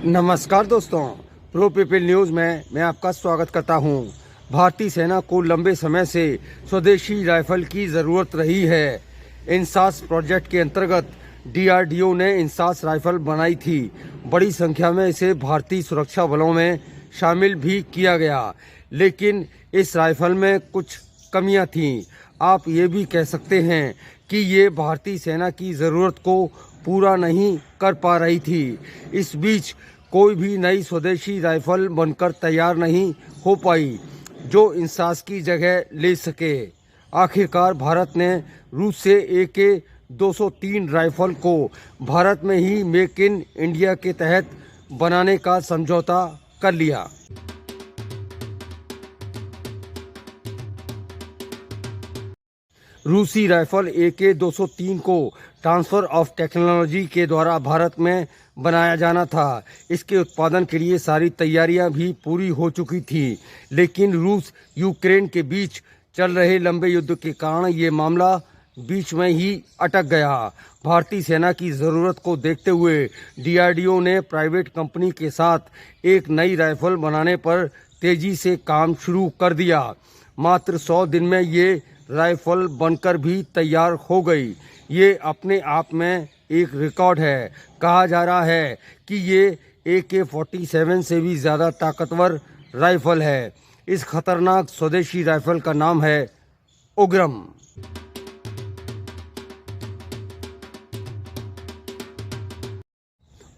नमस्कार दोस्तों, pro people news में मैं आपका स्वागत करता हूं। भारतीय सेना को लंबे समय से स्वदेशी राइफल की ज़रूरत रही है। इंसास प्रोजेक्ट के अंतर्गत डीआरडीओ ने इंसास राइफल बनाई थी। बड़ी संख्या में इसे भारतीय सुरक्षा बलों में शामिल भी किया गया, लेकिन इस राइफल में कुछ कमियां थीं। आप ये भी कह सकते हैं कि ये भारतीय सेना की ज़रूरत को पूरा नहीं कर पा रही थी। इस बीच कोई भी नई स्वदेशी राइफल बनकर तैयार नहीं हो पाई जो इंसास की जगह ले सके। आखिरकार भारत ने रूस से AK-203 राइफल को भारत में ही मेक इन इंडिया के तहत बनाने का समझौता कर लिया। रूसी राइफल AK-203 को ट्रांसफर ऑफ टेक्नोलॉजी के द्वारा भारत में बनाया जाना था। इसके उत्पादन के लिए सारी तैयारियां भी पूरी हो चुकी थी, लेकिन रूस यूक्रेन के बीच चल रहे लंबे युद्ध के कारण ये मामला बीच में ही अटक गया। भारतीय सेना की ज़रूरत को देखते हुए डीआरडीओ ने प्राइवेट कंपनी के साथ एक नई राइफल बनाने पर तेजी से काम शुरू कर दिया। मात्र 100 दिन में ये राइफल बनकर भी तैयार हो गई। ये अपने आप में एक रिकॉर्ड है। कहा जा रहा है कि ये AK-47 से भी ज़्यादा ताकतवर राइफल है। इस खतरनाक स्वदेशी राइफल का नाम है उग्रम।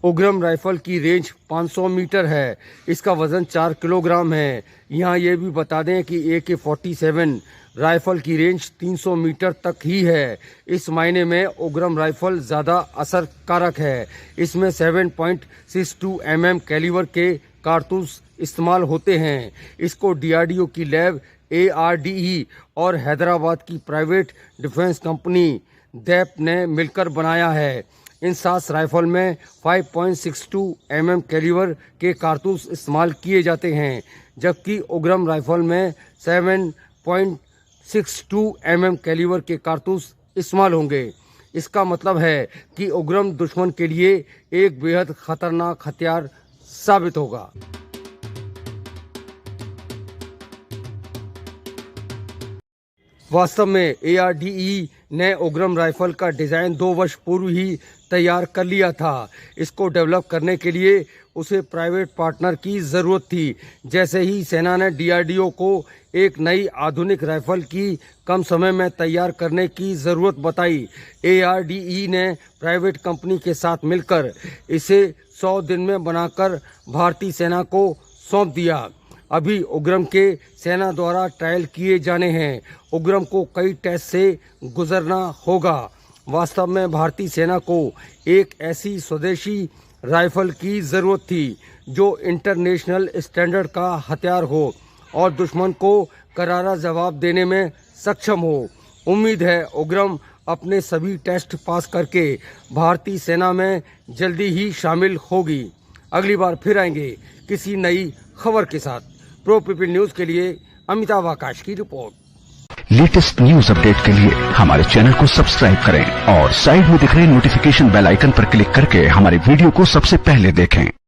उग्रम राइफल की रेंज 500 मीटर है। इसका वजन 4 किलोग्राम है। यहाँ ये भी बता दें कि AK-47 राइफल की रेंज 300 मीटर तक ही है। इस मायने में उग्रम राइफल ज़्यादा असरकारक है। इसमें 7.62 mm कैलिबर के कारतूस इस्तेमाल होते हैं। इसको डीआरडीओ की लैब ARDE और हैदराबाद की प्राइवेट डिफेंस कंपनी दैप ने मिलकर बनाया है। इंसास राइफल में 5.62 mm कैलिबर के कारतूस इस्तेमाल किए जाते हैं, जबकि उग्रम राइफल में 7.62 mm कैलिबर के कारतूस इस्तेमाल होंगे। इसका मतलब है कि उग्रम दुश्मन के लिए एक बेहद खतरनाक हथियार साबित होगा। वास्तव में ARDE ने उग्रम राइफल का डिज़ाइन 2 वर्ष पूर्व ही तैयार कर लिया था। इसको डेवलप करने के लिए उसे प्राइवेट पार्टनर की ज़रूरत थी। जैसे ही सेना ने डीआरडीओ को एक नई आधुनिक राइफल की कम समय में तैयार करने की ज़रूरत बताई, ARDE ने प्राइवेट कंपनी के साथ मिलकर इसे 100 दिन में बनाकर भारतीय सेना को सौंप दिया। अभी उग्रम के सेना द्वारा ट्रायल किए जाने हैं। उग्रम को कई टेस्ट से गुजरना होगा। वास्तव में भारतीय सेना को एक ऐसी स्वदेशी राइफल की ज़रूरत थी जो इंटरनेशनल स्टैंडर्ड का हथियार हो और दुश्मन को करारा जवाब देने में सक्षम हो। उम्मीद है उग्रम अपने सभी टेस्ट पास करके भारतीय सेना में जल्दी ही शामिल होगी। अगली बार फिर आएंगे किसी नई खबर के साथ। प्रो पीपल न्यूज़ के लिए अमिताभ आकाश की रिपोर्ट। लेटेस्ट न्यूज अपडेट के लिए हमारे चैनल को सब्सक्राइब करें और साइड में दिख रहे नोटिफिकेशन बेल आइकन पर क्लिक करके हमारे वीडियो को सबसे पहले देखें।